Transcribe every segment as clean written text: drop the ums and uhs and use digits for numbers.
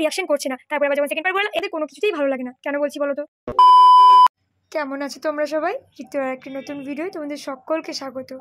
Reaction করছে না। তারপরে আবার যখন সেকেন্ড বার বললাম এদের কোনো কিছুতেই ভালো লাগে না। কেন বলছি বলো তো? কেমন আছো তোমরা সবাই? ঋতুর একটি নতুন ভিডিও তোমাদের সকলকে স্বাগত।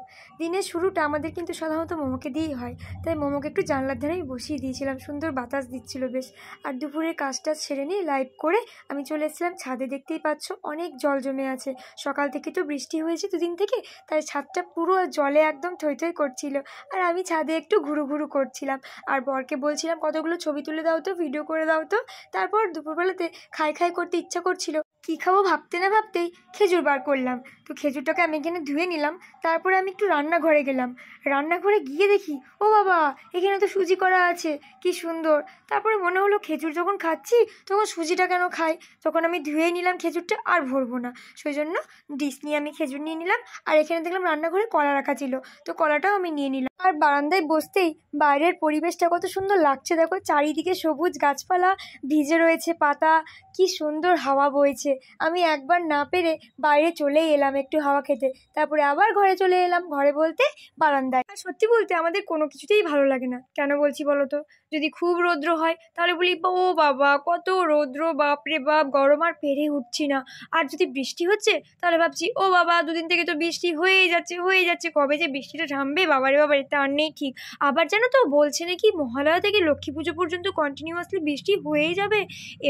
দিনের শুরুটা আমাদের কিন্তু সাধারণত মোমোকে দিয়েই হয়, তাই মোমোকে একটু জানলার ধারেই বসিয়ে দিয়েছিলাম, সুন্দর বাতাস দিচ্ছিল বেশ। আর দুপুরের কাজটা সেরে নিয়ে লাইভ করে আমি চলে এসেছিলাম ছাদে। দেখতেই পাচ্ছ অনেক জল জমে আছে, সকাল থেকে তো বৃষ্টি হয়েছে দুদিন থেকে, তাই ছাদটা পুরো জলে একদম থই থই করছিল। আর আমি ছাদে একটু ঘুরু ঘুরু করছিলাম, আর বরকে বলছিলাম কতগুলো ছবি তুলে দাও তো, ভিডিও করে দাও তো। তারপর দুপুরবেলাতে খাই খাই করতে ইচ্ছা করছিল, কী খাবো ভাবতে না ভাবতেই খেজুর বার করলাম। তো খেজুরটাকে আমি এখানে ধুয়ে নিলাম, তারপরে আমি একটু রান্নাঘরে গেলাম। রান্নাঘরে গিয়ে দেখি ও বাবা, এখানে তো সুজি করা আছে, কি সুন্দর। তারপরে মনে হলো খেজুর যখন খাচ্ছি তখন সুজিটা কেন খাই। তখন আমি ধুয়ে নিলাম খেজুরটা, আর ভরবো না, সেই জন্য ডিশ নিয়ে আমি খেজুর নিয়ে নিলাম। আর এখানে দেখলাম রান্নাঘরে কলা রাখা ছিল, তো কলাটাও আমি নিয়ে নিলাম। আর বারান্দায় বসতেই বাইরের পরিবেশটা কত সুন্দর লাগছে দেখো, চারিদিকে সবুজ গাছপালা, ভিজে রয়েছে পাতা, কি সুন্দর হাওয়া বইছে। আমি একবার না পেরে বাইরে চলেই এলাম একটু হাওয়া খেতে, তারপরে আবার ঘরে চলে এলাম, ঘরে বলতে বারান্দায়। আর সত্যি বলতে আমাদের কোনো কিছুতেই ভালো লাগে না। কেন বলছি বলো তো? যদি খুব রৌদ্র হয় তাহলে বলি ও বাবা কত রৌদ্র, বাপরে বাপ, গরম আর পেরে উঠছি না। আর যদি বৃষ্টি হচ্ছে তাহলে ভাবছি ও বাবা, দুদিন থেকে তো বৃষ্টি হয়েই যাচ্ছে, কবে যে বৃষ্টিটা থামবে বাবারে বাবারে, তার নেই ঠিক। আবার জানো তো বলছে নাকি মহালয়া থেকে লক্ষ্মী পুজো পর্যন্ত কন্টিনিউয়াসলি বৃষ্টি হয়েই যাবে।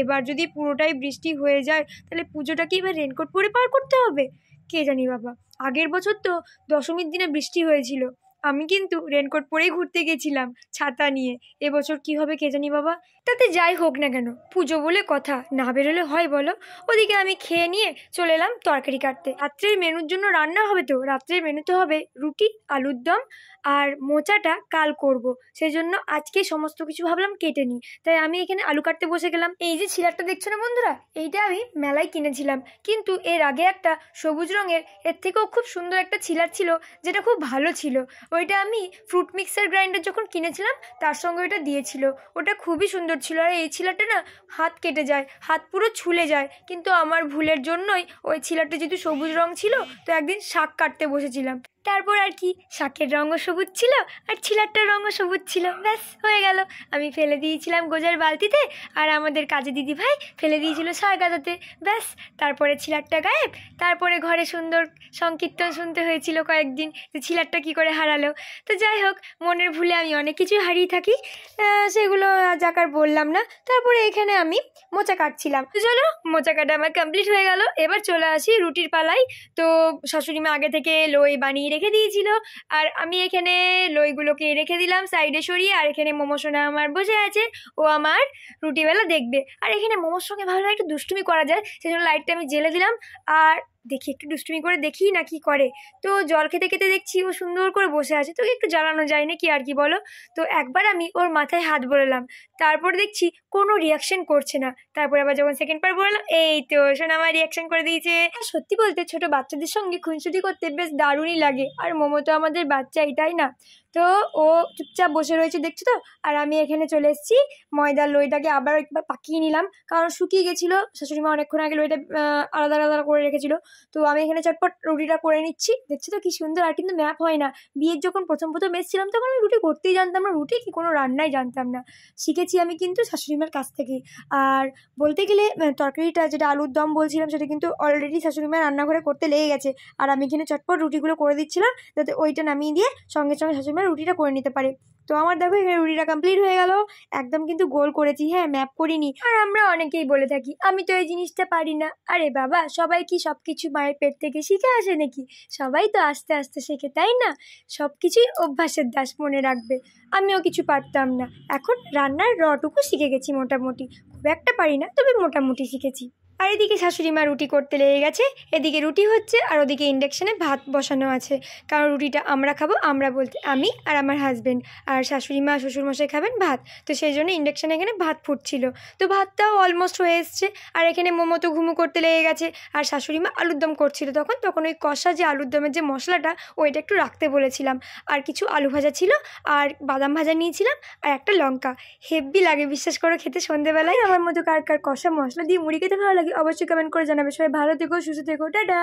এবার যদি পুরোটাই বৃষ্টি হয়ে যায় তাহলে পুজোটা কি এবার রেনকোট পরে পার করতে হবে? কে জানি বাবা। আগের বছর তো দশমীর দিনে বৃষ্টি হয়েছিল, আমি কিন্তু রেনকোট পরেই ঘুরতে গেছিলাম ছাতা নিয়ে। এবছর কি হবে কে জানি বাবা। তাতে যাই হোক না কেন, পুজো বলে কথা, না বেরোলে হয় বলো? ওদিকে আমি খেয়ে নিয়ে চলে এলাম তরকারি কাটতে। রাত্রের মেনুর জন্য রান্না হবে, তো রাত্রের মেনুতে হবে রুটি, আলুর দম আর মোচাটা কাল করব, সেই জন্য আজকে সমস্ত কিছু ভাবলাম কেটে নিই। তাই আমি এখানে আলু কাটতে বসে গেলাম। এই যে ছিলারটা দেখছো না বন্ধুরা, এইটা আমি মেলায় কিনেছিলাম, কিন্তু এর আগে একটা সবুজ রঙের এর থেকেও খুব সুন্দর একটা ছিলার ছিল, যেটা খুব ভালো ছিল। ওইটা আমি ফ্রুট মিক্সার গ্রাইন্ডার যখন কিনেছিলাম তার সঙ্গে ওইটা দিয়েছিল, ওটা খুবই সুন্দর ছিল। আর এই ছিলাটা না হাত কেটে যায়, হাত পুরো ছুলে যায়, কিন্তু আমার ভুলের জন্যই ওই ছিলাটা যেহেতু সবুজ রং ছিল, তো একদিন শাক কাটতে বসেছিলাম, তারপর আর কি শাকের রঙও সবুজ ছিল আর ছিলারটার রঙও সবুজ ছিল, ব্যাস হয়ে গেল। আমি ফেলে দিয়েছিলাম গোজার বালতিতে, আর আমাদের কাজে দিদি ভাই ফেলে দিয়েছিল সার গাদাতে, ব্যাস। তারপরে ছিলারটা গায়েব। তারপরে ঘরে সুন্দর সংকীর্তন শুনতে হয়েছিল কয়েকদিন, যে ছিলারটা কী করে হারালো। তো যাই হোক, মনের ভুলে আমি অনেক কিছু হারিয়ে থাকি, সেগুলো যাকার বললাম না। তারপরে এখানে আমি মোচা কাটছিলাম, তো চলো মোচা কাটা আমার কমপ্লিট হয়ে গেল। এবার চলে আসি রুটির পালাই। তো শাশুড়ি মা আগে থেকে লই বানিয়ে রেখে দিয়েছিল, আর আমি এখানে লইগুলোকে রেখে দিলাম সাইডে সরিয়ে। আর এখানে মোমোসোনা আমার বসে আছে, ও আমার রুটিবেলা দেখবে। আর এখানে মোমোর সঙ্গে ভালো একটু দুষ্টুমি করা যায়, সেই জন্য লাইটটা আমি জ্বেলে দিলাম, আর দেখি একটু দুষ্টুমি করে দেখি না কি করে। তো জল খেতে খেতে দেখছি ও সুন্দর করে বসে আছে, তো একটু জ্বালানো যায় না কি আর কি বলো। তো একবার আমি ওর মাথায় হাত বোলালাম, তারপর দেখছি কোনো রিয়াকশন করছে না। তারপর আবার যখন সেকেন্ড বার বললাম, এই তো শোনা আমার রিয়াকশন করে দিয়েছে। আর সত্যি বলতে ছোট বাচ্চাদের সঙ্গে খুনসুটি করতে বেশ দারুণই লাগে, আর মোমো তো আমাদের বাচ্চাই, তাই না? তো ও চুপচাপ বসে রয়েছে দেখছো তো। আর আমি এখানে চলে এসেছি ময়দার লইটাকে আবার একবার পাকিয়ে নিলাম, কারণ শুকিয়ে গেছিলো। শাশুড়ি মা অনেকক্ষণ আগে লইটা আলাদা আলাদা করে রেখেছিল। তো আমি এখানে চটপট রুটিটা করে নিচ্ছি, দেখছি তো কি সুন্দর। আর কিন্তু ম্যাপ হয় না, বিয়ের যখন প্রথম এসেছিলাম তখন আমি রুটি করতেই জানতাম না, রুটি কি কোনো রান্নাই জানতাম না। শিখেছি আমি কিন্তু শাশুড়িমার কাছ থেকেই। আর বলতে গেলে তরকারিটা যেটা আলুর দম বলছিলাম, সেটা কিন্তু অলরেডি শাশুড়িমা রান্নাঘরে করতে লেগে গেছে। আর আমি এখানে চটপট রুটিগুলো করে দিচ্ছিলাম, যাতে ওইটা নামিয়ে দিয়ে সঙ্গে সঙ্গে শাশুড়িমা রুটিটা করে নিতে পারে। তো আমার দেখো এখানে রুটিটা কমপ্লিট হয়ে গেল, একদম কিন্তু গোল করেছি, হ্যাঁ ম্যাপ করিনি। আর আমরা অনেকেই বলে থাকি আমি তো এই জিনিসটা পারি না। আরে বাবা, সবাই কি সব কিছু মায়ের পেট থেকে শিখে আসে নাকি? সবাই তো আস্তে আস্তে শেখে, তাই না? সব কিছুই অভ্যাসের দাস, মনে রাখবে। আমিও কিছু পারতাম না, এখন রান্নার রটুকু শিখে গেছি মোটামুটি, খুব একটা পারি না, তবে মোটামুটি শিখেছি। আর এদিকে শাশুড়ি মা রুটি করতে লেগে গেছে, এদিকে রুটি হচ্ছে আর ওদিকে ইন্ডাকশানে ভাত বসানো আছে। কারণ রুটিটা আমরা খাবো, আমরা বলতে আমি আর আমার হাজব্যান্ড, আর শাশুড়ি মা শ্বশুরমশাই খাবেন ভাত। তো সেই জন্য ইন্ডাকশানে এখানে ভাত ফুটছিল, তো ভাতটাও অলমোস্ট হয়ে এসছে। আর এখানে মোমো তো ঘুমু করতে লেগে গেছে, আর শাশুড়ি মা আলুর দম করছিল। তখন ওই কষা যে আলুর দমের যে মশলাটা, ওইটা একটু রাখতে বলেছিলাম। আর কিছু আলু ভাজা ছিল, আর বাদাম ভাজা নিয়েছিলাম, আর একটা লঙ্কা। হেব্বি লাগে বিশ্বাস করো খেতে সন্ধ্যেবেলায়। আমার মতো কার কার কষা মশলা দিয়ে মুড়ি খেতে ভালো লাগে অবশ্যই কমেন্ট করে জানাবে। সবাই ভালো থেকো, সুস্থ থেকো, টাটা।